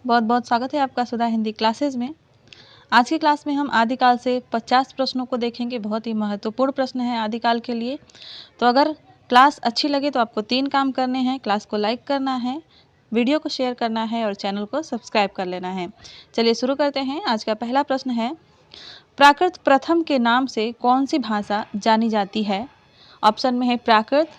बहुत बहुत स्वागत है आपका सुधा हिंदी क्लासेस में। आज की क्लास में हम आदिकाल से 50 प्रश्नों को देखेंगे। बहुत ही महत्वपूर्ण प्रश्न है आदिकाल के लिए। तो अगर क्लास अच्छी लगे तो आपको 3 काम करने हैं। क्लास को लाइक करना है, वीडियो को शेयर करना है और चैनल को सब्सक्राइब कर लेना है। चलिए शुरू करते हैं। आज का पहला प्रश्न है, प्राकृत प्रथम के नाम से कौन सी भाषा जानी जाती है? ऑप्शन में है प्राकृत,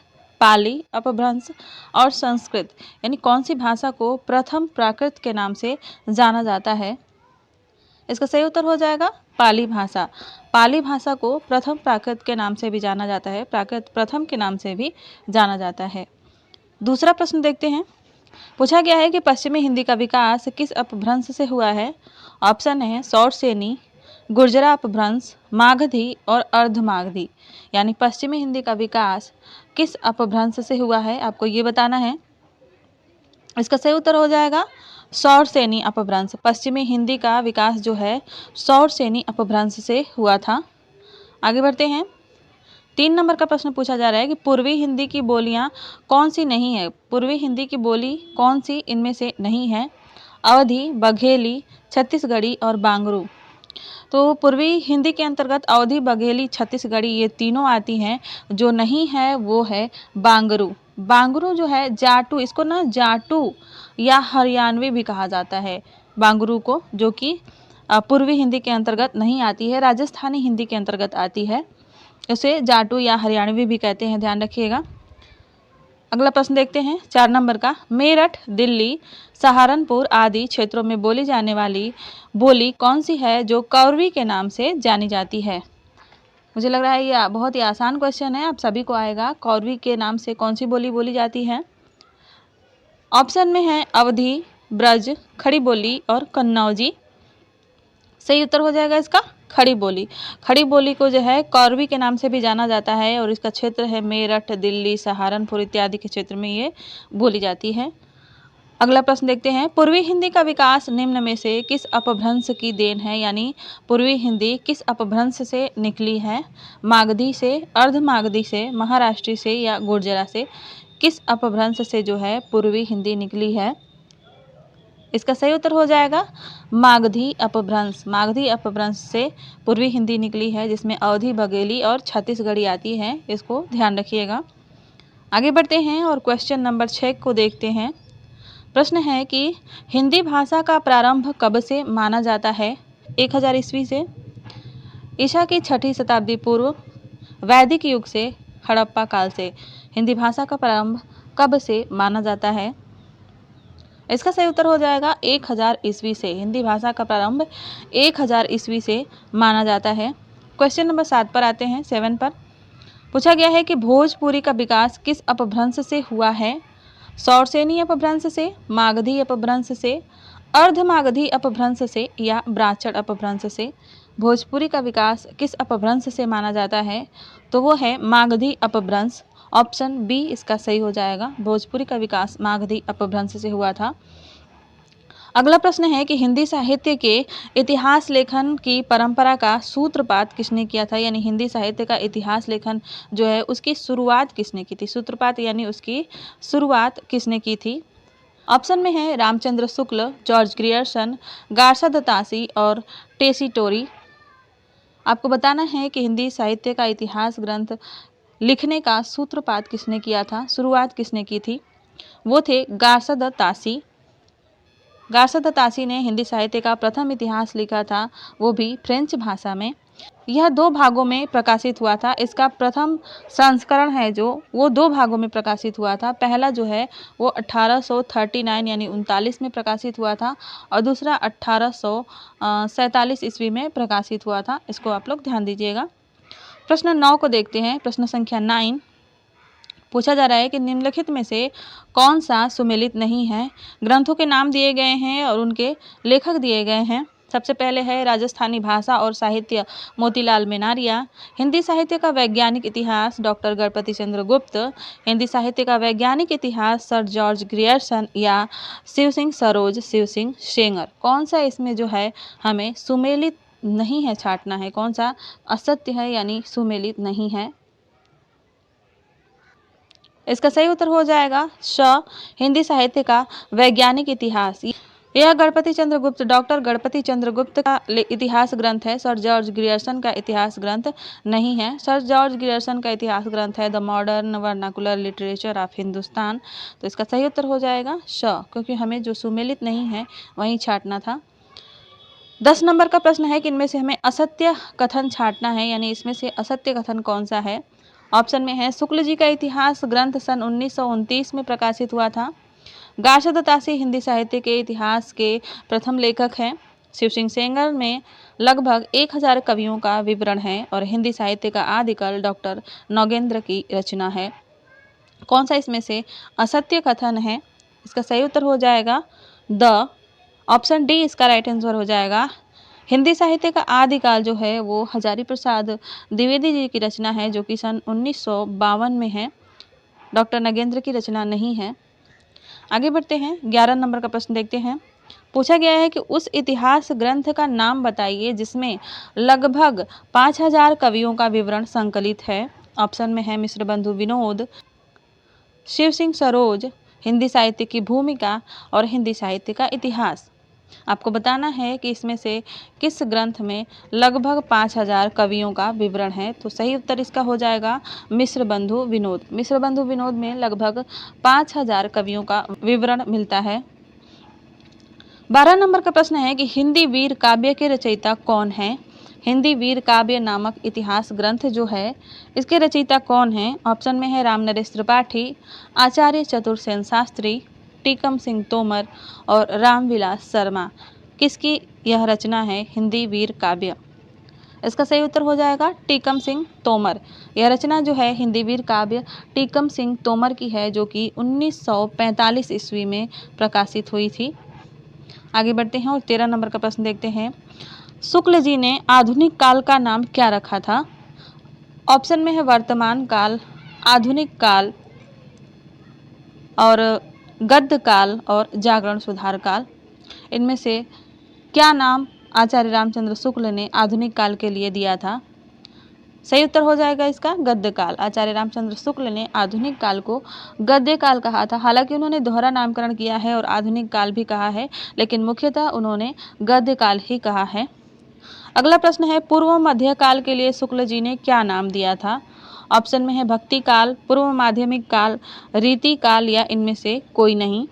पाली, अपभ्रंश और संस्कृत। यानी कौन सी भाषा को प्रथम प्राकृत के नाम से जाना जाता है? इसका सही उत्तर हो जाएगा पाली भाषा। पाली भाषा को प्रथम प्राकृत के नाम से भी जाना जाता है, प्राकृत प्रथम के नाम से भी जाना जाता है। दूसरा प्रश्न देखते हैं। पूछा गया है कि पश्चिमी हिंदी का विकास किस अपभ्रंश से हुआ है? ऑप्शन है सौरसेनी, गुर्जरा अपभ्रंश, मागधी और अर्धमागधी। यानी पश्चिमी हिंदी का विकास किस अपभ्रंश से हुआ है, आपको ये बताना है। इसका सही उत्तर हो जाएगा सौरसेनी अपभ्रंश। पश्चिमी हिंदी का विकास जो है सौरसेनी अपभ्रंश से हुआ था। आगे बढ़ते हैं। 3 नंबर का प्रश्न पूछा जा रहा है कि पूर्वी हिंदी की बोलियां कौन सी नहीं है? पूर्वी हिंदी की बोली कौन सी इनमें से नहीं है? अवधी, बघेली, छत्तीसगढ़ी और बांगरू। तो पूर्वी हिंदी के अंतर्गत अवधी, बघेली, छत्तीसगढ़ी ये तीनों आती हैं। जो नहीं है वो है बांगरू। बांगरू जो है जाटू, इसको ना जाटू या हरियाणवी भी कहा जाता है बांगरू को, जो कि पूर्वी हिंदी के अंतर्गत नहीं आती है, राजस्थानी हिंदी के अंतर्गत आती है। उसे जाटू या हरियाणवी भी कहते हैं, ध्यान रखिएगा। अगला प्रश्न देखते हैं 4 नंबर का। मेरठ, दिल्ली, सहारनपुर आदि क्षेत्रों में बोली जाने वाली बोली कौन सी है जो कौरवी के नाम से जानी जाती है? मुझे लग रहा है ये बहुत ही आसान क्वेश्चन है, आप सभी को आएगा। कौरवी के नाम से कौन सी बोली बोली जाती है? ऑप्शन में है अवधी, ब्रज, खड़ी बोली और कन्नौजी। सही उत्तर हो जाएगा इसका खड़ी बोली। खड़ी बोली को जो है कौरवी के नाम से भी जाना जाता है और इसका क्षेत्र है मेरठ, दिल्ली, सहारनपुर इत्यादि के क्षेत्र में ये बोली जाती है। अगला प्रश्न देखते हैं। पूर्वी हिंदी का विकास निम्न में से किस अपभ्रंश की देन है? यानी पूर्वी हिंदी किस अपभ्रंश से निकली है? मागधी से, अर्धमागधी से, महाराष्ट्री से या गुर्जरा से? किस अपभ्रंश से जो है पूर्वी हिंदी निकली है? इसका सही उत्तर हो जाएगा मागधी अपभ्रंश। मागधी अपभ्रंश से पूर्वी हिंदी निकली है, जिसमें अवधी, बघेली और छत्तीसगढ़ी आती है। इसको ध्यान रखिएगा। आगे बढ़ते हैं और क्वेश्चन नंबर 6 को देखते हैं। प्रश्न है कि हिंदी भाषा का प्रारंभ कब से माना जाता है? 1000 ईस्वी से, ईसा की 6ठी शताब्दी पूर्व, वैदिक युग से, हड़प्पा काल से। हिंदी भाषा का प्रारंभ कब से माना जाता है? इसका सही उत्तर हो जाएगा 1000 ईस्वी से। हिंदी भाषा का प्रारंभ 1000 ईस्वी से माना जाता है। क्वेश्चन नंबर 7 पर आते हैं, 7 पर। पूछा गया है कि भोजपुरी का विकास किस अपभ्रंश से हुआ है? सौरसेनी अपभ्रंश से, मागधी अपभ्रंश से, अर्धमागधी अपभ्रंश से या ब्राह्मण अपभ्रंश से? भोजपुरी का विकास किस अपभ्रंश से माना जाता है? तो वो है मागधी अपभ्रंश। ऑप्शन बी इसका सही हो जाएगा। भोजपुरी का विकास मागधी अपभ्रंश से हुआ था। अगला प्रश्न है कि हिंदी साहित्य के इतिहास लेखन की परंपरा का सूत्रपात किसने किया था? यानी हिंदी साहित्य का इतिहास लेखन जो है उसकी शुरुआत किसने की थी? सूत्रपात यानी उसकी शुरुआत किसने की थी? ऑप्शन में है Ramchandra Shukla, George Grierson, Garcin दत्तासी और टेसी टोरी। आपको बताना है कि हिंदी साहित्य का इतिहास ग्रंथ लिखने का सूत्रपात किसने किया था, शुरुआत किसने की थी? वो थे गार्सा दत्तासी। गार्सा दत्तासी ने हिंदी साहित्य का प्रथम इतिहास लिखा था, वो भी फ्रेंच भाषा में। यह 2 भागों में प्रकाशित हुआ था। इसका प्रथम संस्करण है जो वो 2 भागों में प्रकाशित हुआ था। पहला जो है वो 1839 यानी 39 में प्रकाशित हुआ था और दूसरा 1847 ईस्वी में प्रकाशित हुआ था। इसको आप लोग ध्यान दीजिएगा। प्रश्न 9 को देखते हैं। प्रश्न संख्या 9 पूछा जा रहा है कि निम्नलिखित में से कौन सा सुमेलित नहीं है? ग्रंथों के नाम दिए गए हैं और उनके लेखक दिए गए हैं। सबसे पहले है राजस्थानी भाषा और साहित्य, मोतीलाल मेनारिया। हिंदी साहित्य का वैज्ञानिक इतिहास, डॉक्टर गणपति चंद्र गुप्त। हिंदी साहित्य का वैज्ञानिक इतिहास, सर जॉर्ज ग्रियर्सन या शिव सिंह सरोज, शिव सिंह सेंगर। कौन सा इसमें जो है हमें सुमेलित नहीं है छांटना है, कौन सा असत्य है यानी सुमेलित नहीं है? इसका सही उत्तर हो जाएगा श, हिंदी साहित्य का वैज्ञानिक इतिहास। यह गणपति चंद्र गुप्त डॉक्टर गणपति चंद्र गुप्त का इतिहास ग्रंथ है। सर जॉर्ज ग्रियर्सन का इतिहास ग्रंथ नहीं है। सर जॉर्ज ग्रियर्सन का इतिहास ग्रंथ है the modern vernacular literature of Hindustan. तो इसका सही उत्तर हो जाएगा श, क्योंकि हमें जो सुमेलित नहीं है वहीं छांटना था। 10 नंबर का प्रश्न है कि इनमें से हमें असत्य कथन छांटना है, यानी इसमें से असत्य कथन कौन सा है। ऑप्शन में है शुक्ल जी का इतिहास ग्रंथ सन 1929 में प्रकाशित हुआ था। गार्षद तासी हिंदी साहित्य के इतिहास के प्रथम लेखक हैं। शिव सिंह सेंगर में लगभग 1000 कवियों का विवरण है और हिंदी साहित्य का आदिकाल डॉक्टर नौगेंद्र की रचना है। कौन सा इसमें से असत्य कथन है। इसका सही उत्तर हो जाएगा द, ऑप्शन डी इसका राइट आंसर हो जाएगा। हिंदी साहित्य का आदिकाल जो है वो हजारी प्रसाद द्विवेदी जी की रचना है, जो कि सन 1952 में है। डॉक्टर नगेंद्र की रचना नहीं है। आगे बढ़ते हैं, 11 नंबर का प्रश्न देखते हैं। पूछा गया है कि उस इतिहास ग्रंथ का नाम बताइए जिसमें लगभग 5000 कवियों का विवरण संकलित है। ऑप्शन में है मिश्र बंधु विनोद, शिव सिंह सरोज, हिंदी साहित्य की भूमिका और हिंदी साहित्य का इतिहास। आपको बताना है कि इसमें से किस ग्रंथ में लगभग 5000 कवियों का विवरण है। तो सही उत्तर इसका हो जाएगा मिश्र बंधु विनोद। मिश्र बंधु विनोद में लगभग 5000 कवियों का विवरण मिलता है। 12 नंबर का प्रश्न है कि हिंदी वीर काव्य के रचयिता कौन है। हिंदी वीर काव्य नामक इतिहास ग्रंथ जो है इसके रचयिता कौन है। ऑप्शन में है राम नरेश त्रिपाठी, आचार्य चतुर्सेन शास्त्री, टीकम सिंह तोमर और रामविलास शर्मा। किसकी यह रचना है हिंदी वीर काव्य। इसका सही उत्तर हो जाएगा टीकम सिंह तोमर। यह रचना जो है हिंदी वीर काव्य टीकम सिंह तोमर की है, जो कि 1945 ईस्वी में प्रकाशित हुई थी। आगे बढ़ते हैं और 13 नंबर का प्रश्न देखते हैं। शुक्ल जी ने आधुनिक काल का नाम क्या रखा था। ऑप्शन में है वर्तमान काल, आधुनिक काल और गद्य काल और जागरण सुधार काल। इनमें से क्या नाम आचार्य रामचंद्र शुक्ल ने आधुनिक काल के लिए दिया था। सही उत्तर हो जाएगा इसका गद्य काल। आचार्य रामचंद्र शुक्ल ने आधुनिक काल को गद्य काल कहा था। हालांकि उन्होंने दोहरा नामकरण किया है और आधुनिक काल भी कहा है, लेकिन मुख्यतः उन्होंने गद्य काल ही कहा है। अगला प्रश्न है पूर्व मध्य काल के लिए शुक्ल जी ने क्या नाम दिया था। ऑप्शन में है भक्ति काल, पूर्व माध्यमिक काल, रीति काल या इनमें से कोई नहीं।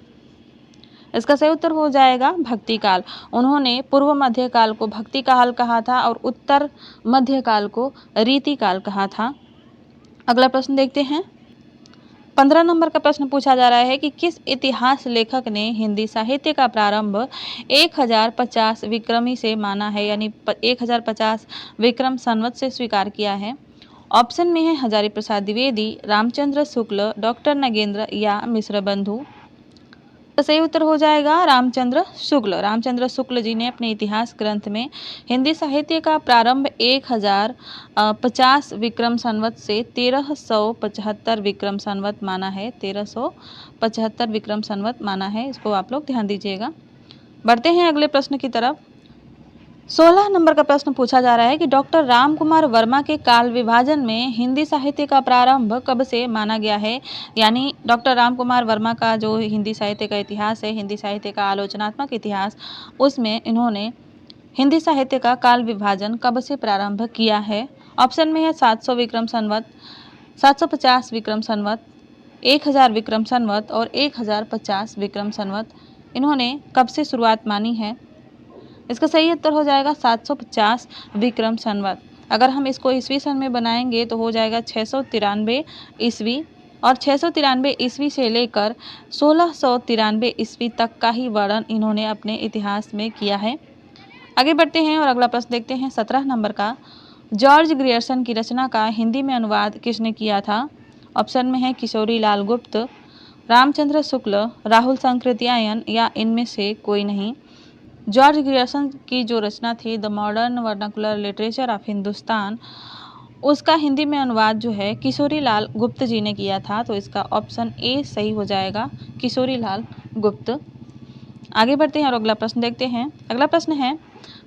इसका सही उत्तर हो जाएगा भक्ति काल। उन्होंने पूर्व मध्य काल को भक्ति काल कहा था और उत्तर मध्य काल को रीति काल कहा था। अगला प्रश्न देखते हैं। 15 नंबर का प्रश्न पूछा जा रहा है कि किस इतिहास लेखक ने हिंदी साहित्य का प्रारंभ 1050 विक्रमी से माना है, यानी 1050 विक्रम संवत से स्वीकार किया है। ऑप्शन में है हजारी प्रसाद द्विवेदी, रामचंद्र शुक्ल, डॉक्टर नगेंद्र या मिश्र बंधु। तो सही उत्तर हो जाएगा रामचंद्र शुक्ल। रामचंद्र शुक्ल जी ने अपने इतिहास ग्रंथ में हिंदी साहित्य का प्रारंभ 1050 विक्रम संवत से 1375 विक्रम संवत माना है। 1375 विक्रम संवत माना है। इसको आप लोग ध्यान दीजिएगा। बढ़ते हैं अगले प्रश्न की तरफ। 16 नंबर का प्रश्न पूछा जा रहा है कि डॉक्टर राम कुमार वर्मा के काल विभाजन में हिंदी साहित्य का प्रारंभ कब से माना गया है। यानी डॉक्टर राम कुमार वर्मा का जो हिंदी साहित्य का इतिहास है, हिंदी साहित्य का आलोचनात्मक इतिहास, उसमें इन्होंने हिंदी साहित्य का काल विभाजन कब से प्रारंभ किया है। ऑप्शन में है 700 विक्रम संवत, 750 विक्रम संवत, 1000 विक्रम संवत और 1050 विक्रम संवत। इन्होंने कब से शुरुआत मानी है। इसका सही उत्तर हो जाएगा 750 विक्रम संवत। अगर हम इसको ईस्वी सन में बनाएंगे तो हो जाएगा 693 ईस्वी, और 693 ईस्वी से लेकर 1693 ईस्वी तक का ही वर्णन इन्होंने अपने इतिहास में किया है। आगे बढ़ते हैं और अगला प्रश्न देखते हैं 17 नंबर का। जॉर्ज ग्रियर्सन की रचना का हिंदी में अनुवाद किसने किया था। ऑप्शन में है किशोरी लाल गुप्त, रामचंद्र शुक्ल, राहुल सांकृत्यायन या इनमें से कोई नहीं। जॉर्ज ग्रियर्सन की जो रचना थी the modern vernacular literature of Hindustan, उसका हिंदी में अनुवाद जो है किशोरी लाल गुप्त जी ने किया था। तो इसका ऑप्शन ए सही हो जाएगा, किशोरी लाल गुप्त। आगे बढ़ते हैं और अगला प्रश्न देखते हैं। अगला प्रश्न है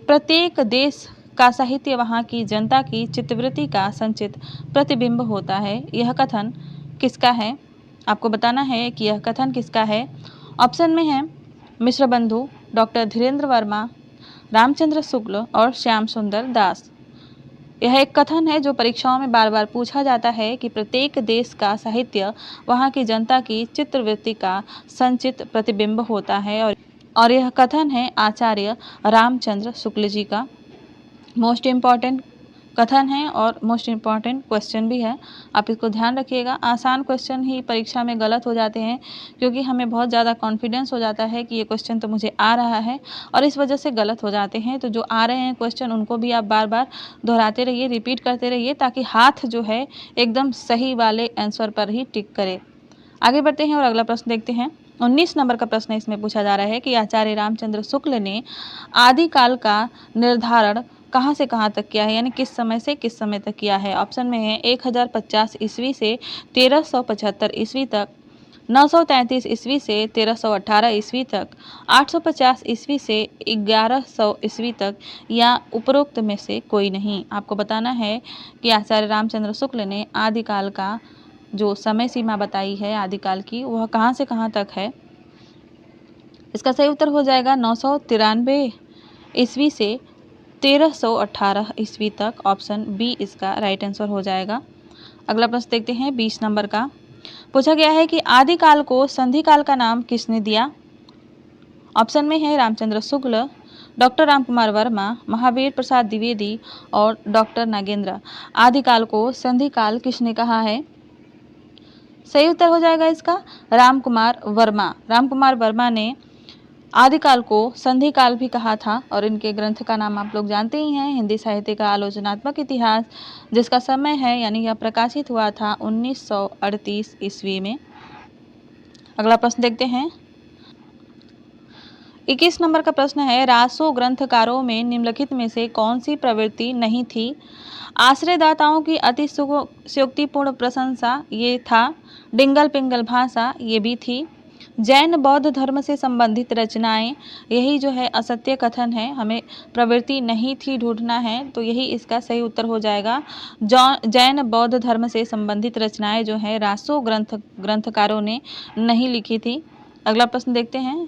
प्रत्येक देश का साहित्य वहाँ की जनता की चित्तवृत्ति का संचित प्रतिबिंब होता है। यह कथन किसका है। आपको बताना है कि यह कथन किसका है। ऑप्शन में है मिश्र बंधु, डॉक्टर धीरेन्द्र वर्मा, रामचंद्र शुक्ल और श्याम सुंदर दास। यह एक कथन है जो परीक्षाओं में बार बार पूछा जाता है कि प्रत्येक देश का साहित्य वहाँ की जनता की चित्रवृत्ति का संचित प्रतिबिंब होता है और यह कथन है आचार्य रामचंद्र शुक्ल जी का। मोस्ट इम्पॉर्टेंट कथन है और मोस्ट इम्पॉर्टेंट क्वेश्चन भी है, आप इसको ध्यान रखिएगा। आसान क्वेश्चन ही परीक्षा में गलत हो जाते हैं क्योंकि हमें बहुत ज़्यादा कॉन्फिडेंस हो जाता है कि ये क्वेश्चन तो मुझे आ रहा है और इस वजह से गलत हो जाते हैं। तो जो आ रहे हैं क्वेश्चन उनको भी आप बार बार दोहराते रहिए, रिपीट करते रहिए ताकि हाथ जो है एकदम सही वाले आंसर पर ही टिक करे। आगे बढ़ते हैं और अगला प्रश्न देखते हैं। 19 नंबर का प्रश्न इसमें पूछा जा रहा है कि आचार्य रामचंद्र शुक्ल ने आदिकाल का निर्धारण कहाँ से कहाँ तक किया है, यानी किस समय से किस समय तक किया है। ऑप्शन में है 1050 ईस्वी से 1375 ईस्वी तक, 933 ईस्वी से 1318 ईस्वी तक, 850 ईस्वी से 1100 ईस्वी तक, या उपरोक्त में से कोई नहीं। आपको बताना है कि आचार्य रामचंद्र शुक्ल ने आदिकाल का जो समय सीमा बताई है आदिकाल की, वह कहाँ से कहाँ तक है। इसका सही उत्तर हो जाएगा 993 ईस्वी से 1318 ईस्वी तक। ऑप्शन बी इसका राइट आंसर हो जाएगा। अगला प्रश्न देखते हैं 20 नंबर का। पूछा गया है कि आदिकाल को संधि काल का नाम किसने दिया। ऑप्शन में है रामचंद्र शुक्ल, डॉक्टर रामकुमार वर्मा, महावीर प्रसाद द्विवेदी और डॉक्टर नागेंद्र। आदिकाल को संधि काल किसने कहा है। सही उत्तर हो जाएगा इसका रामकुमार वर्मा। रामकुमार वर्मा ने आदिकाल को संधि काल भी कहा था और इनके ग्रंथ का नाम आप लोग जानते ही हैं, हिंदी साहित्य का आलोचनात्मक इतिहास, जिसका समय है यानी यह प्रकाशित हुआ था 1938 ईस्वी में। अगला प्रश्न देखते हैं 21 नंबर का प्रश्न है, रासो ग्रंथकारों में निम्नलिखित में से कौन सी प्रवृत्ति नहीं थी। आश्रयदाताओं की अतिशयोक्तिपूर्ण प्रशंसा, ये था। डिंगल पिंगल भाषा, ये भी थी। जैन बौद्ध धर्म से संबंधित रचनाएं, यही जो है असत्य कथन है, हमें प्रवृत्ति नहीं थी ढूंढना है, तो यही इसका सही उत्तर हो जाएगा। जैन बौद्ध धर्म से संबंधित रचनाएं जो है रासो ग्रंथकारों ने नहीं लिखी थी। अगला प्रश्न देखते हैं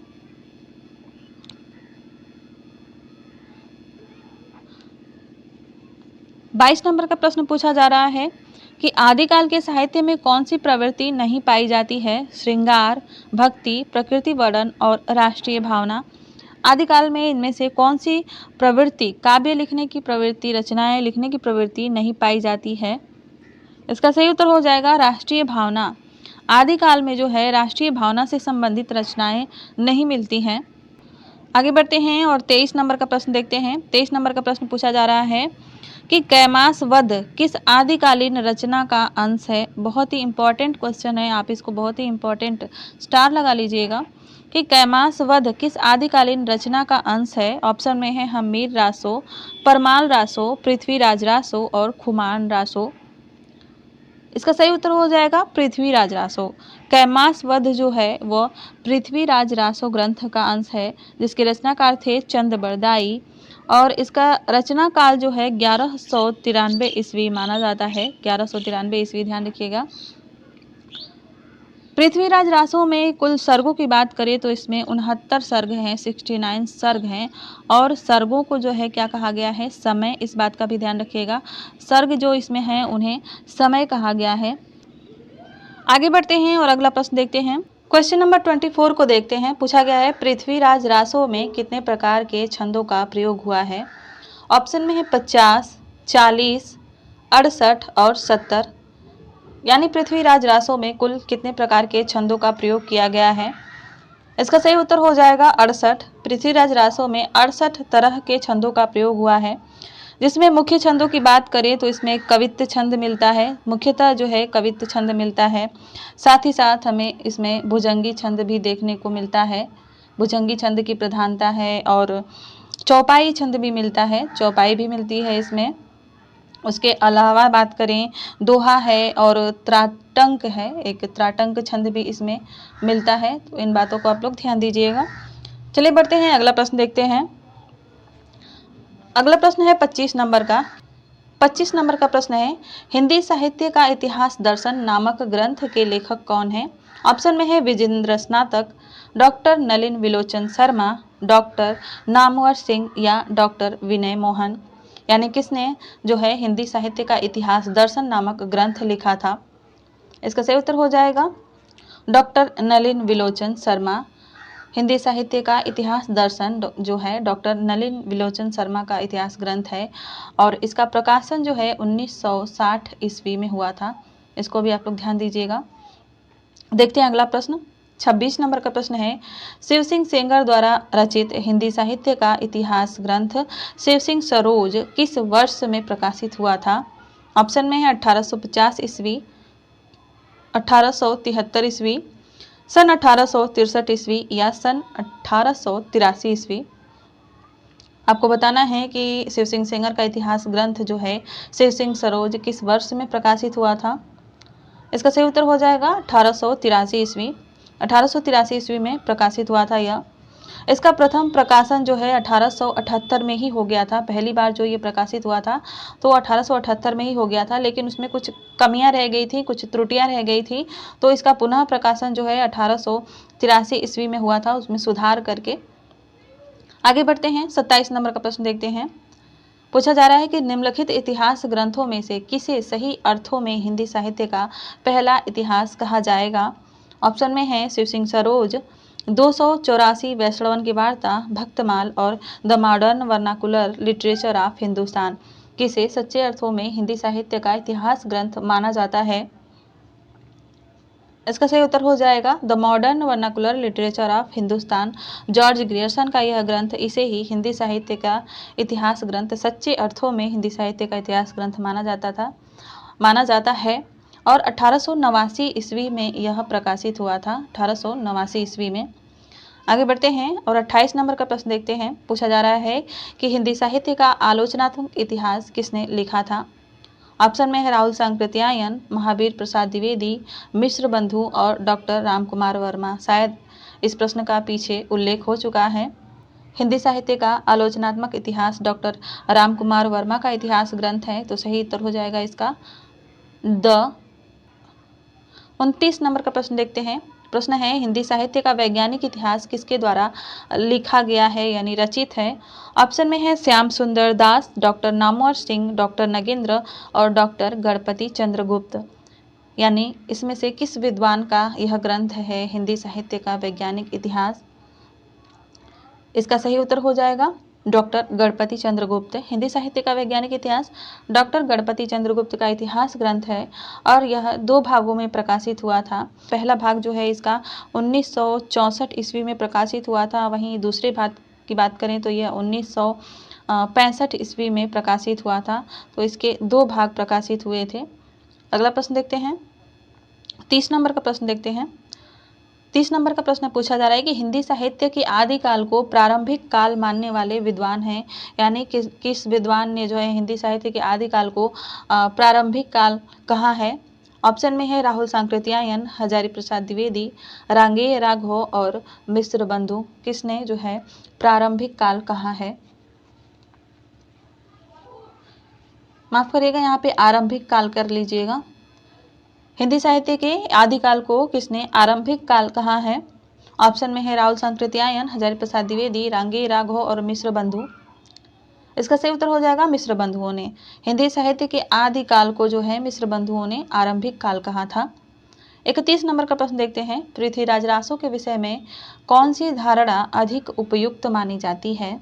22 नंबर का प्रश्न पूछा जा रहा है कि आदिकाल के साहित्य में कौन सी प्रवृत्ति नहीं पाई जाती है। श्रृंगार, भक्ति, प्रकृति वर्णन और राष्ट्रीय भावना। आदिकाल में इनमें से कौन सी प्रवृत्ति, काव्य लिखने की प्रवृत्ति, रचनाएं लिखने की प्रवृत्ति नहीं पाई जाती है। इसका सही उत्तर हो जाएगा राष्ट्रीय भावना। आदिकाल में जो है राष्ट्रीय भावना से संबंधित रचनाएं नहीं मिलती हैं। आगे बढ़ते हैं और 23 नंबर का प्रश्न देखते हैं। 23 नंबर का प्रश्न पूछा जा रहा है कि कैमास वध किस आदिकालीन रचना का अंश है। बहुत ही इंपॉर्टेंट क्वेश्चन है, आप इसको बहुत ही इंपॉर्टेंट स्टार लगा लीजिएगा कि कैमास वध किस आदिकालीन रचना का अंश है। ऑप्शन में है हम्मीर रासो, परमाल रासो, पृथ्वीराज रासो और खुमान रासो। इसका सही उत्तर हो जाएगा पृथ्वीराज रासो। कैमास वध जो है वह पृथ्वीराज रासो ग्रंथ का अंश है, जिसके रचनाकार थे चंद बरदाई और इसका रचना काल जो है 1193 ईस्वी माना जाता है। 1193 ईस्वी, ध्यान रखिएगा। पृथ्वीराज रासो में कुल सर्गों की बात करें तो इसमें 69 सर्ग हैं, 69 सर्ग हैं और सर्गों को जो है क्या कहा गया है, समय। इस बात का भी ध्यान रखिएगा, सर्ग जो इसमें हैं उन्हें समय कहा गया है। आगे बढ़ते हैं और अगला प्रश्न देखते हैं। क्वेश्चन नंबर 24 को देखते हैं। पूछा गया है पृथ्वीराज रासो में कितने प्रकार के छंदों का प्रयोग हुआ है। ऑप्शन में है 50, 40, 68 और 70। यानी पृथ्वीराज रासो में कुल कितने प्रकार के छंदों का प्रयोग किया गया है। इसका सही उत्तर हो जाएगा 68। पृथ्वीराज रासो में 68 तरह के छंदों का प्रयोग हुआ है, जिसमें मुख्य छंदों की बात करें तो इसमें कवित्त छंद मिलता है, मुख्यतः जो है कवित्त छंद मिलता है। साथ ही साथ हमें इसमें भुजंगी छंद भी देखने को मिलता है, भुजंगी छंद की प्रधानता है। और चौपाई छंद भी मिलता है, चौपाई भी मिलती है इसमें। उसके अलावा बात करें दोहा है और त्राटंक है, एक त्राटंक छंद भी इसमें मिलता है। तो इन बातों को आप लोग ध्यान दीजिएगा। चलिए बढ़ते हैं, अगला प्रश्न देखते हैं। अगला प्रश्न है 25 नंबर का। 25 नंबर का प्रश्न है हिंदी साहित्य का इतिहास दर्शन नामक ग्रंथ के लेखक कौन है। ऑप्शन में है विजेंद्र स्नातक, डॉक्टर नलिन विलोचन शर्मा, डॉक्टर नामवर सिंह या डॉक्टर विनय मोहन? यानी किसने जो है हिंदी साहित्य का इतिहास दर्शन नामक ग्रंथ लिखा था? इसका सही उत्तर हो जाएगा डॉक्टर नलिन विलोचन शर्मा। हिंदी साहित्य का इतिहास दर्शन जो है डॉक्टर नलिन विलोचन शर्मा का इतिहास ग्रंथ है और इसका प्रकाशन जो है 1960 ईस्वी में हुआ था। इसको भी आप लोग ध्यान दीजिएगा। देखते हैं अगला प्रश्न। 26 नंबर का प्रश्न है, शिव सिंह सेंगर द्वारा रचित हिंदी साहित्य का इतिहास ग्रंथ शिव सिंह सरोज किस वर्ष में प्रकाशित हुआ था? ऑप्शन में है 1850 ईस्वी, 1873 ईस्वी, सन 1863 ईस्वी या सन 1883 ईस्वी। आपको बताना है कि शिव सिंह सेंगर का इतिहास ग्रंथ जो है शिव सिंह सरोज किस वर्ष में प्रकाशित हुआ था? इसका सही उत्तर हो जाएगा 1883 ईस्वी। 1883 ईस्वी में प्रकाशित हुआ था यह। इसका प्रथम प्रकाशन जो है 1878 में ही हो गया था। पहली बार जो ये प्रकाशित हुआ था तो 1878 में ही हो गया था, लेकिन उसमें कुछ कमियां रह गई थी, कुछ त्रुटियां रह गई थी, तो इसका पुनः प्रकाशन जो है 1883 ईस्वी में हुआ था, उसमें सुधार करके। आगे बढ़ते हैं, 27 नंबर का प्रश्न देखते हैं। पूछा जा रहा है कि निम्नलिखित इतिहास ग्रंथों में से किसे सही अर्थों में हिंदी साहित्य का पहला इतिहास कहा जाएगा? ऑप्शन में है शिव सिंह सरोज, 284 वैष्णवन की वार्ता, भक्तमाल और the modern vernacular literature of Hindustan. किसे सच्चे अर्थों में हिंदी साहित्य का इतिहास ग्रंथ माना जाता है? इसका सही उत्तर हो जाएगा the modern vernacular literature of Hindustan. George Grierson का यह ग्रंथ, इसे ही हिंदी साहित्य का इतिहास ग्रंथ, सच्चे अर्थों में हिंदी साहित्य का इतिहास ग्रंथ माना जाता है और 1889 ईस्वी में यह प्रकाशित हुआ था। 1889 ईस्वी में। आगे बढ़ते हैं और 28 नंबर का प्रश्न देखते हैं। पूछा जा रहा है कि हिंदी साहित्य का आलोचनात्मक इतिहास किसने लिखा था? ऑप्शन में है राहुल सांकृत्यायन, महावीर प्रसाद द्विवेदी, मिश्र बंधु और डॉक्टर रामकुमार वर्मा। शायद इस प्रश्न का पीछे उल्लेख हो चुका है। हिंदी साहित्य का आलोचनात्मक इतिहास डॉक्टर रामकुमार वर्मा का इतिहास ग्रंथ है, तो सही उत्तर हो जाएगा इसका द। 29 नंबर का प्रश्न देखते हैं। प्रश्न है हिंदी साहित्य का वैज्ञानिक इतिहास किसके द्वारा लिखा गया है यानी रचित है? ऑप्शन में है श्याम सुंदर दास, डॉक्टर नामवर सिंह, डॉक्टर नगेंद्र और डॉक्टर गणपति चंद्रगुप्त। यानी इसमें से किस विद्वान का यह ग्रंथ है हिंदी साहित्य का वैज्ञानिक इतिहास? इसका सही उत्तर हो जाएगा डॉक्टर गणपति चंद्रगुप्त। हिंदी साहित्य का वैज्ञानिक इतिहास डॉक्टर गणपति चंद्रगुप्त का इतिहास ग्रंथ है और यह 2 भागों में प्रकाशित हुआ था। पहला भाग जो है इसका 1964 ईस्वी में प्रकाशित हुआ था। वहीं दूसरे भाग की बात करें तो यह 1965 ईस्वी में प्रकाशित हुआ था। तो इसके 2 भाग प्रकाशित हुए थे। अगला प्रश्न देखते हैं, 30 नंबर का प्रश्न देखते हैं। 30 नंबर का प्रश्न पूछा जा रहा है कि हिंदी साहित्य के आदिकाल को प्रारंभिक काल मानने वाले विद्वान हैं, यानी किस विद्वान ने जो है हिंदी साहित्य के आदिकाल को प्रारंभिक काल कहा है? ऑप्शन में है राहुल सांकृत्यायन, हजारी प्रसाद द्विवेदी, रांगेय राघव और मिश्र बंधु। किसने जो है प्रारंभिक काल कहा है? माफ करिएगा, यहाँ पे आरंभिक काल कर लीजिएगा। हिंदी साहित्य के आदिकाल को किसने आरंभिक काल कहा है? ऑप्शन में है राहुल सांकृत्यायन, हजारी प्रसाद द्विवेदी, रांगेय राघव और मिश्र बंधु। इसका सही उत्तर हो जाएगा मिश्र बंधुओं ने। हिंदी साहित्य के आदिकाल को जो है मिश्र बंधुओं ने आरंभिक काल कहा था। 31 नंबर का प्रश्न देखते हैं। पृथ्वीराज रासो के विषय में कौन सी धारणा अधिक उपयुक्त मानी जाती है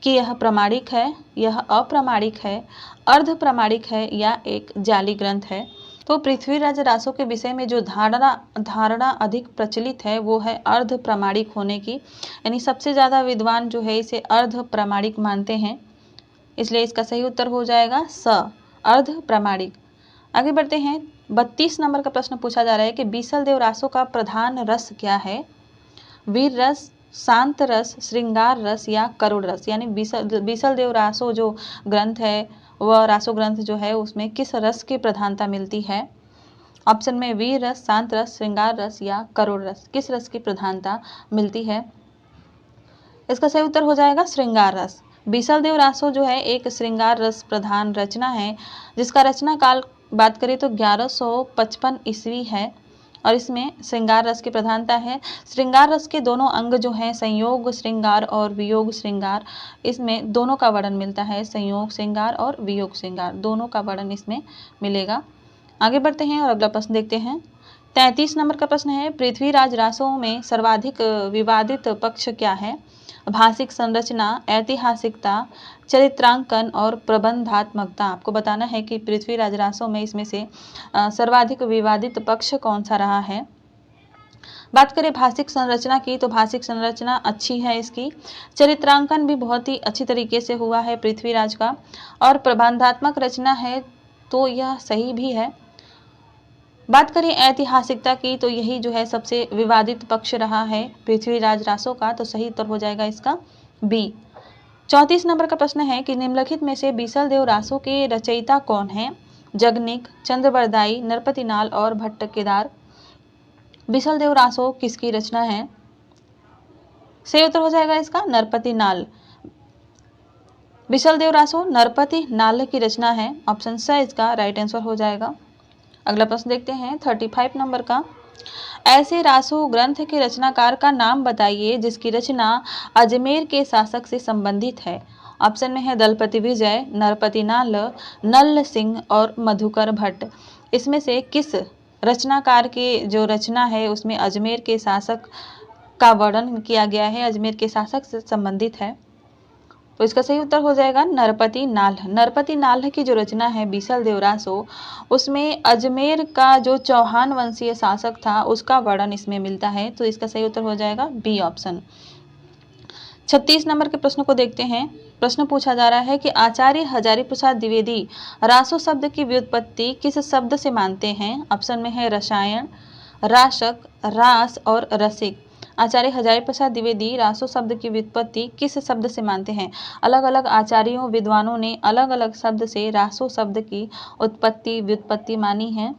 कि यह प्रमाणिक है, यह अप्रामाणिक है, अर्ध प्रामाणिक है या एक जाली ग्रंथ है? तो पृथ्वीराज रासो के विषय में जो धारणा अधिक प्रचलित है वो है अर्ध प्रामाणिक होने की, यानी सबसे ज़्यादा विद्वान जो है इसे अर्ध प्रामाणिक मानते हैं, इसलिए इसका सही उत्तर हो जाएगा स, अर्ध प्रामाणिक। आगे बढ़ते हैं, 32 नंबर का प्रश्न पूछा जा रहा है कि बीसल देव रासो का प्रधान रस क्या है? वीर रस, शांत रस, श्रृंगार रस या करुण रस? यानी बीसल देव रासो जो ग्रंथ है वह रासो ग्रंथ जो है उसमें किस रस की प्रधानता मिलती है? ऑप्शन में वीर रस, शांत रस, श्रृंगार रस या करुण रस। किस रस की प्रधानता मिलती है? इसका सही उत्तर हो जाएगा श्रृंगार रस। बीसल देव रासो जो है एक श्रृंगार रस प्रधान रचना है, जिसका रचना काल बात करें तो 1155 ईस्वी है और इसमें श्रृंगार रस की प्रधानता है। श्रृंगार रस के दोनों अंग जो हैं संयोग श्रृंगार और वियोग श्रृंगार, इसमें दोनों का वर्णन मिलता है। संयोग श्रृंगार और वियोग श्रृंगार दोनों का वर्णन इसमें मिलेगा। आगे बढ़ते हैं और अगला प्रश्न देखते हैं। 33 नंबर का प्रश्न है, पृथ्वीराज रासों में सर्वाधिक विवादित पक्ष क्या है? भाषिक संरचना, ऐतिहासिकता, चरित्रांकन और प्रबंधात्मकता। आपको बताना है कि पृथ्वीराज रासों में इसमें से सर्वाधिक विवादित पक्ष कौन सा रहा है। बात करें भाषिक संरचना की तो भाषिक संरचना अच्छी है इसकी। चरित्रांकन भी बहुत ही अच्छी तरीके से हुआ है पृथ्वीराज का, और प्रबंधात्मक रचना है तो यह सही भी है। बात करें ऐतिहासिकता की तो यही जो है सबसे विवादित पक्ष रहा है पृथ्वीराज रासों का, तो सही उत्तर हो जाएगा इसका बी। 34 नंबर का प्रश्न है कि निम्नलिखित में से बीसल देव रासों के रचयिता कौन है? जगनिक, चंद्रबरदाई, नरपतिनाल और भट्ट केदार। बीसल देव रासों किसकी रचना है? सही उत्तर हो जाएगा इसका नरपतिनाल। बीसल देव रासों नरपतिनाल की रचना है। ऑप्शन स इसका राइट आंसर हो जाएगा। अगला प्रश्न देखते हैं 35 नंबर का। ऐसे रासो ग्रंथ के रचनाकार का नाम बताइए जिसकी रचना अजमेर के शासक से संबंधित है। ऑप्शन में है दलपति विजय, नरपतिनाल, नल सिंह और मधुकर भट्ट। इसमें से किस रचनाकार की जो रचना है उसमें अजमेर के शासक का वर्णन किया गया है, अजमेर के शासक से संबंधित है? तो इसका सही उत्तर हो जाएगा नरपति नाल। नरपति नाल की जो रचना है बीसल देव रासो, उसमें अजमेर का जो चौहान वंशीय शासक था उसका वर्णन इसमें मिलता है, तो इसका सही उत्तर हो जाएगा बी ऑप्शन। 36 नंबर के प्रश्न को देखते हैं। प्रश्न पूछा जा रहा है कि आचार्य हजारी प्रसाद द्विवेदी रासो शब्द की व्युत्पत्ति किस शब्द से मानते हैं? ऑप्शन में है रसायन, राशक, रास और रसिक। आचार्य हजारी प्रसाद द्विवेदी रासो शब्द की व्युत्पत्ति किस शब्द से मानते हैं? अलग अलग आचार्यों विद्वानों ने अलग अलग शब्द से रासो शब्द की उत्पत्ति व्युत्पत्ति मानी है।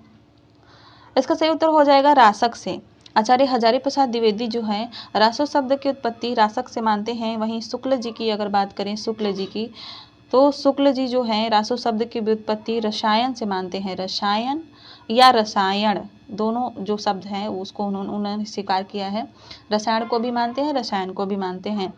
इसका सही उत्तर हो जाएगा रासक से। आचार्य हजारी प्रसाद द्विवेदी जो है रासो शब्द की उत्पत्ति रासक से मानते हैं। वहीं शुक्ल जी की अगर बात करें, शुक्ल जी की, तो शुक्ल जी जो है रासो शब्द की व्युत्पत्ति रसायन से मानते हैं। रसायन या रसायन दोनों जो शब्द हैं उसको उन्होंने स्वीकार किया है। रसायन को भी मानते हैं, रसायन को भी मानते हैं।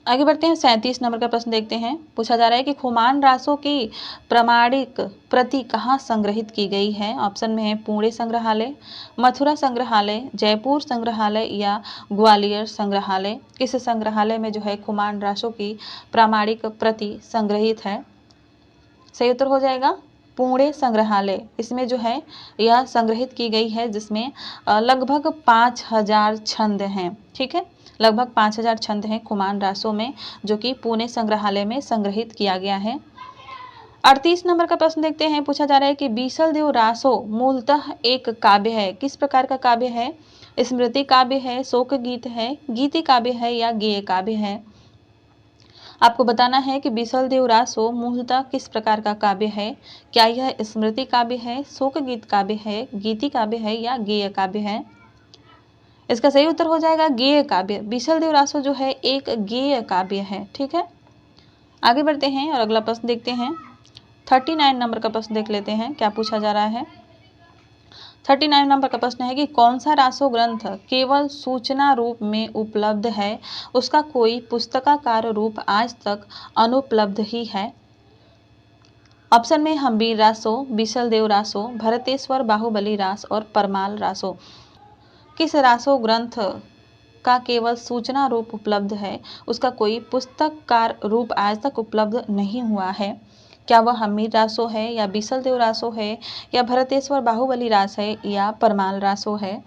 आगे बढ़ते हैं 37 नंबर का प्रश्न देखते हैं। पूछा जा रहा है कि खुमान रासों की प्रमाणिक प्रति कहाँ संग्रहित की गई है? ऑप्शन में है पुणे संग्रहालय, मथुरा संग्रहालय, जयपुर संग्रहालय या ग्वालियर संग्रहालय। किस संग्रहालय में जो है खुमान रासों की प्रामाणिक प्रति संग्रहित है? सही उत्तर हो जाएगा पुणे संग्रहालय। इसमें जो है यह संग्रहित की गई है, जिसमें लगभग 5000 छंद हैं। ठीक है, लगभग 5000 छंद हैं खुमान रासों में, जो कि पुणे संग्रहालय में संग्रहित किया गया है। 38 नंबर का प्रश्न देखते हैं। पूछा जा रहा है कि बीसल देव रासो मूलतः एक काव्य है। किस प्रकार का काव्य है? स्मृति काव्य है, शोक गीत है, गीति काव्य है या गेय काव्य है? आपको बताना है कि बीसल देव रासो मूलतः किस प्रकार का काव्य है। क्या यह स्मृति काव्य है, शोक गीत काव्य है, गीति काव्य है या गेय काव्य है? इसका सही उत्तर हो जाएगा गेय काव्य। बीसल देव रासो जो है एक गेय काव्य है। ठीक है, आगे बढ़ते हैं और अगला प्रश्न देखते हैं। 39 नंबर का प्रश्न देख लेते हैं क्या पूछा जा रहा है। 39 नंबर का प्रश्न है कि कौन सा रासो ग्रंथ केवल सूचना रूप में उपलब्ध है, उसका कोई पुस्तकाकार रूप आज तक अनुपलब्ध ही है? ऑप्शन में हम्बीर रासो, बीसल देव रासो, भरतेश्वर बाहुबली रास और परमाल रासो। किस रासो ग्रंथ का केवल सूचना रूप उपलब्ध है, उसका कोई पुस्तककार रूप आज तक उपलब्ध नहीं हुआ है? क्या वह हम्मीर रासो है या बीसल देव रासो है या भरतेश्वर बाहुबली रास है या परमाल रासो है?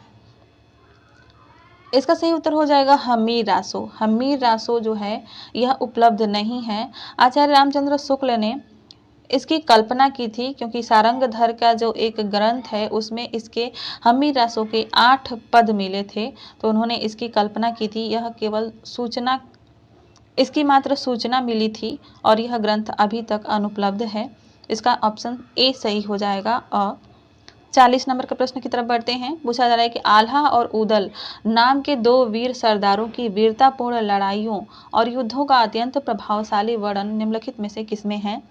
इसका सही उत्तर हो जाएगा हम्मीर रासो। हम्मीर रासो जो है यह उपलब्ध नहीं है। आचार्य रामचंद्र शुक्ल ने इसकी कल्पना की थी, क्योंकि सारंगधर का जो एक ग्रंथ है उसमें इसके हम्मीर रासो के 8 पद मिले थे, तो उन्होंने इसकी कल्पना की थी। यह केवल सूचना, इसकी मात्र सूचना मिली थी और यह ग्रंथ अभी तक अनुपलब्ध है। इसका ऑप्शन ए सही हो जाएगा। और 40 नंबर के प्रश्न की तरफ बढ़ते हैं। पूछा जा रहा है कि आल्हा और उदल नाम के 2 वीर सरदारों की वीरतापूर्ण लड़ाइयों और युद्धों का अत्यंत प्रभावशाली वर्णन निम्नलिखित में से किसमें है?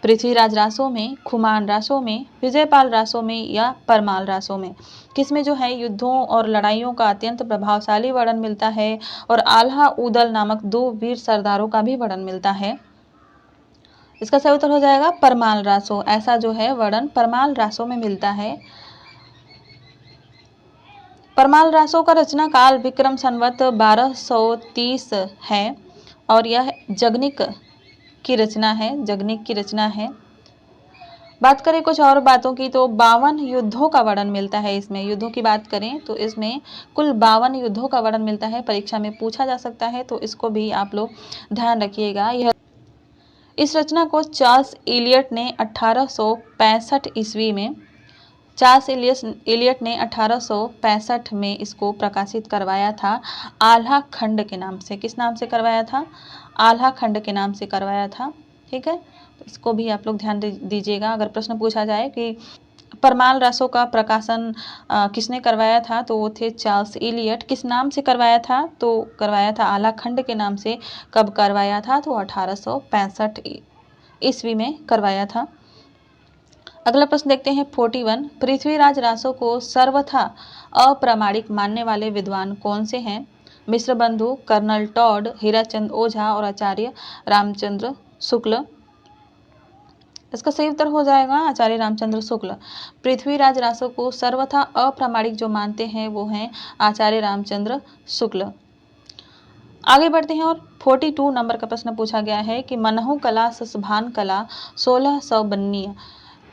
पृथ्वीराज रासों में, खुमान रासों में, विजयपाल रासों में या परमाल रासों में। किसमें जो है युद्धों और लड़ाइयों का अत्यंत प्रभावशाली वर्णन मिलता है और आल्हा उदल नामक 2 वीर सरदारों का भी वर्णन मिलता है। इसका सही उत्तर हो जाएगा परमाल रासों। ऐसा जो है वर्णन परमाल रासों में मिलता है। परमाल रासों का रचना काल विक्रम संवत 1230 है और यह जगनिक की रचना है, जगनिक की रचना है। बात करें कुछ और बातों की तो 52 युद्धों का वर्णन मिलता है इसमें। युद्धों की बात करें तो इसमें कुल 52 युद्धों का वर्णन मिलता है। परीक्षा में पूछा जा सकता है तो इसको भी आप लोग ध्यान रखिएगा। इस रचना को चार्ल्स इलियट ने 1865 ईस्वी में इलियट ने 1865 में इसको प्रकाशित करवाया था आल्हा खंड के नाम से। किस नाम से करवाया था? आल्हा खंड के नाम से करवाया था। ठीक है, तो इसको भी आप लोग ध्यान दीजिएगा। अगर प्रश्न पूछा जाए कि परमाल रासों का प्रकाशन किसने करवाया था तो वो थे चार्ल्स इलियट। किस नाम से करवाया था? तो करवाया था आल्हा खंड के नाम से। कब करवाया था? तो 1865 ईस्वी में करवाया था। अगला प्रश्न देखते हैं 41। पृथ्वीराज रासों को सर्वथा अप्रामाणिक मानने वाले विद्वान कौन से हैं? मिश्र बंधु, कर्नल टॉड, हीराचंद ओझा और आचार्य रामचंद्र शुक्ल। इसका सही उत्तर हो जाएगा आचार्य रामचंद्र शुक्ल। पृथ्वीराज रासों को सर्वथा अप्रामाणिक जो मानते हैं वो हैं आचार्य रामचंद्र शुक्ल। आगे बढ़ते हैं और 42 नंबर का प्रश्न पूछा गया है कि मनहु कला ससभान कला 1692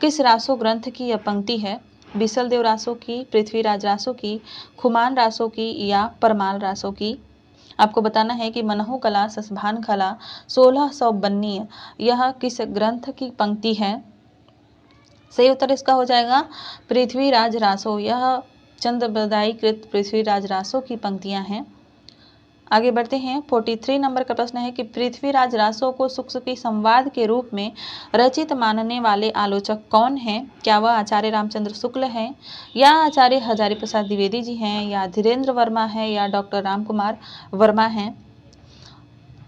किस रासो ग्रंथ की यह पंक्ति है? बिसल देव रासों की, पृथ्वीराज रासों की, खुमान रासों की या परमाल रासों की? आपको बताना है कि मनहु कला ससभान कला 1692 यह किस ग्रंथ की पंक्ति है? सही उत्तर इसका हो जाएगा पृथ्वीराज रासों। यह चंद्रबरदाई कृत पृथ्वीराज रासों की पंक्तियां हैं। आगे बढ़ते हैं 43 नंबर का प्रश्न है कि पृथ्वीराज रासों को सुखसुखी संवाद के रूप में रचित मानने वाले आलोचक कौन हैं? क्या वह आचार्य रामचंद्र शुक्ल हैं या आचार्य हजारी प्रसाद द्विवेदी जी हैं या धीरेन्द्र वर्मा है या डॉक्टर रामकुमार वर्मा हैं?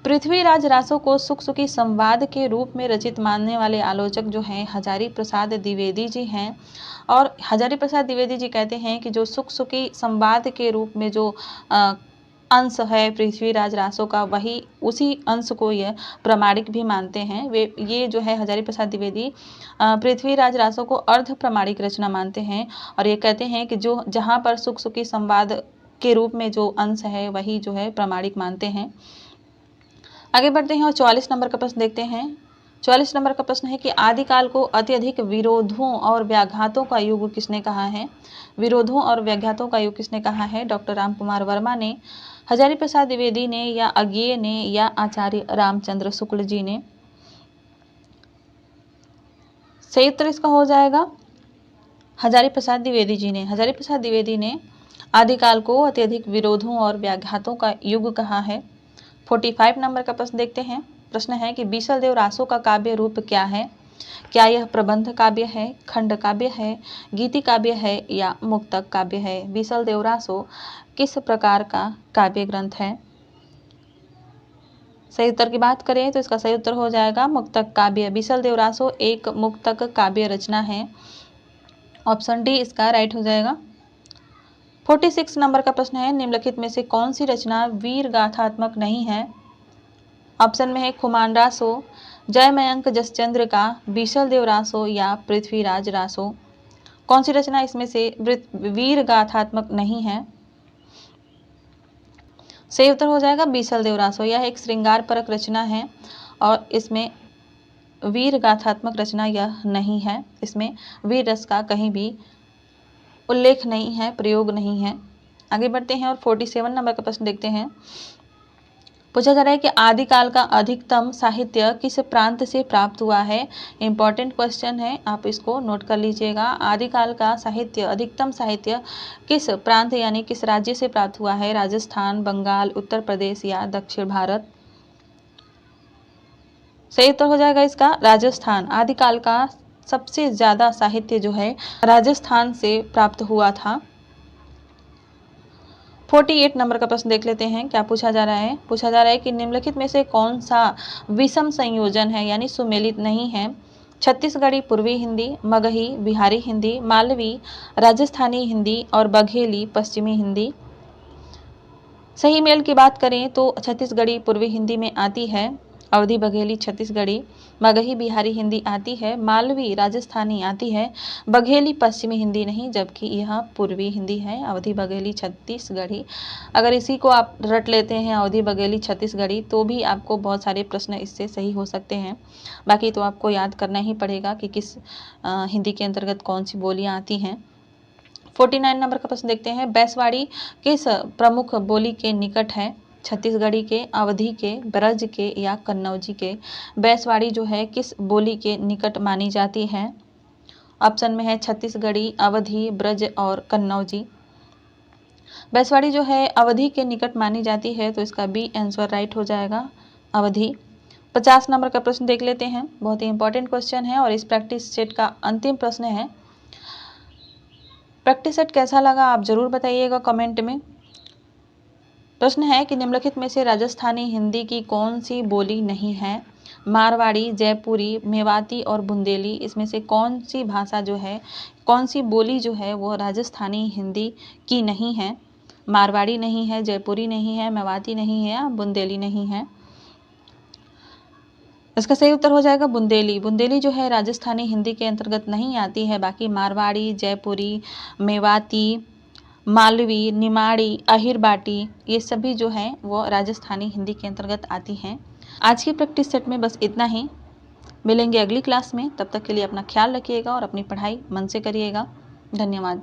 पृथ्वीराज रासों को सुखसुखी संवाद के रूप में रचित मानने वाले आलोचक जो हैं हजारी प्रसाद द्विवेदी जी हैं। और हजारी प्रसाद द्विवेदी जी कहते हैं कि जो सुखसुखी संवाद के रूप में जो अंश है पृथ्वीराज रासों का, वही उसी अंश को यह प्रामाणिक भी मानते हैं। वे ये जो है हजारी प्रसाद द्विवेदी पृथ्वीराज रासों को अर्ध प्रामाणिक रचना मानते हैं और ये कहते हैं कि जो जहाँ पर सुखसुखी संवाद के रूप में जो अंश है वही जो है प्रामाणिक मानते हैं। आगे बढ़ते हैं और 44 नंबर का प्रश्न देखते हैं। 44 नंबर का प्रश्न है कि आदिकाल को अत्यधिक विरोधों और व्याघातों का युग किसने कहा है? विरोधों और व्याघातों का युग किसने कहा है? डॉक्टर रामकुमार वर्मा ने, हजारी प्रसाद द्विवेदी ने या अज्ञेय ने या आचार्य रामचंद्र शुक्ल जी ने? सही उत्तर इसका हो जाएगा हजारी प्रसाद द्विवेदी जी ने। हजारी प्रसाद द्विवेदी ने आदिकाल को अत्यधिक विरोधों और व्याघातों का युग कहा है। 45 नंबर का प्रश्न देखते हैं। प्रश्न है कि बीसल देव रासों का काव्य रूप क्या है? क्या यह प्रबंध काव्य है, खंड काव्य है, गीति काव्य है या मुक्तक काव्य है? बीसल देव रासों किस प्रकार का काव्य ग्रंथ है? सही उत्तर की बात करें तो इसका सही उत्तर हो जाएगा मुक्तक काव्य। बीसल देव रासों एक मुक्तक काव्य रचना है। ऑप्शन डी इसका राइट हो जाएगा। 46 नंबर का प्रश्न है निम्नलिखित में से कौन सी रचना वीर गाथात्मक नहीं है? ऑप्शन में है खुमान रासों, जय मयंक जसचंद्र का, बीसल देव रासों या पृथ्वीराज रासों। कौन सी रचना इसमें से वीर गाथात्मक नहीं है? सही उत्तर हो जाएगा बीसल देव रासों। यह एक श्रृंगार परक रचना है और इसमें वीर गाथात्मक रचना यह नहीं है। इसमें वीर रस का कहीं भी उल्लेख नहीं है, प्रयोग नहीं है। आगे बढ़ते हैं और 47 नंबर का प्रश्न देखते हैं। पूछा जा रहा है कि आदिकाल का अधिकतम साहित्य किस प्रांत से प्राप्त हुआ है? इंपॉर्टेंट क्वेश्चन है, आप इसको नोट कर लीजिएगा। आदिकाल का साहित्य, अधिकतम साहित्य किस प्रांत यानी किस राज्य से प्राप्त हुआ है? राजस्थान, बंगाल, उत्तर प्रदेश या दक्षिण भारत? सही उत्तर हो जाएगा इसका राजस्थान। आदिकाल का सबसे ज्यादा साहित्य जो है राजस्थान से प्राप्त हुआ था। 48 नंबर का प्रश्न देख लेते हैं। क्या पूछा जा रहा है? पूछा जा रहा है कि निम्नलिखित में से कौन सा विषम संयोजन है यानी सुमेलित नहीं है? छत्तीसगढ़ी पूर्वी हिंदी, मगही बिहारी हिंदी, मालवी राजस्थानी हिंदी और बघेली पश्चिमी हिंदी। सही मेल की बात करें तो छत्तीसगढ़ी पूर्वी हिंदी में आती है, अवधी बघेली छत्तीसगढ़ी, मगही बिहारी हिंदी आती है, मालवी राजस्थानी आती है, बघेली पश्चिमी हिंदी नहीं, जबकि यह पूर्वी हिंदी है, अवधी बघेली छत्तीसगढ़ी। अगर इसी को आप रट लेते हैं अवधी बघेली छत्तीसगढ़ी तो भी आपको बहुत सारे प्रश्न इससे सही हो सकते हैं। बाकी तो आपको याद करना ही पड़ेगा कि किस हिंदी के अंतर्गत कौन सी बोलियाँ आती हैं। 49 नंबर का प्रश्न देखते हैं, बैसवाड़ी किस प्रमुख बोली के निकट है? छत्तीसगढ़ी के, अवधी के, ब्रज के या कन्नौजी के? बैसवाड़ी जो है किस बोली के निकट मानी जाती है? ऑप्शन में है छत्तीसगढ़ी, अवधी, ब्रज और कन्नौजी। बैसवाड़ी जो है अवधी के निकट मानी जाती है, तो इसका बी आंसर राइट हो जाएगा, अवधी। 50 नंबर का प्रश्न देख लेते हैं, बहुत ही इंपॉर्टेंट क्वेश्चन है और इस प्रैक्टिस सेट का अंतिम प्रश्न है। प्रैक्टिस सेट कैसा लगा आप जरूर बताइएगा कमेंट में। प्रश्न है कि निम्नलिखित में से राजस्थानी हिंदी की कौन सी बोली नहीं है? मारवाड़ी, जयपुरी, मेवाती और बुंदेली, इसमें से कौन सी भाषा जो है, कौन सी बोली जो है वो राजस्थानी हिंदी की नहीं है? मारवाड़ी नहीं है, जयपुरी नहीं है, मेवाती नहीं है, बुंदेली नहीं है। इसका सही उत्तर हो जाएगा बुंदेली। बुंदेली जो है राजस्थानी हिंदी के अंतर्गत नहीं आती है, बाकी मारवाड़ी, जयपुरी, मेवाती, मालवी, निमाड़ी, अहिरबाटी ये सभी जो हैं वो राजस्थानी हिंदी के अंतर्गत आती हैं। आज की प्रैक्टिस सेट में बस इतना ही। मिलेंगे अगली क्लास में, तब तक के लिए अपना ख्याल रखिएगा और अपनी पढ़ाई मन से करिएगा। धन्यवाद।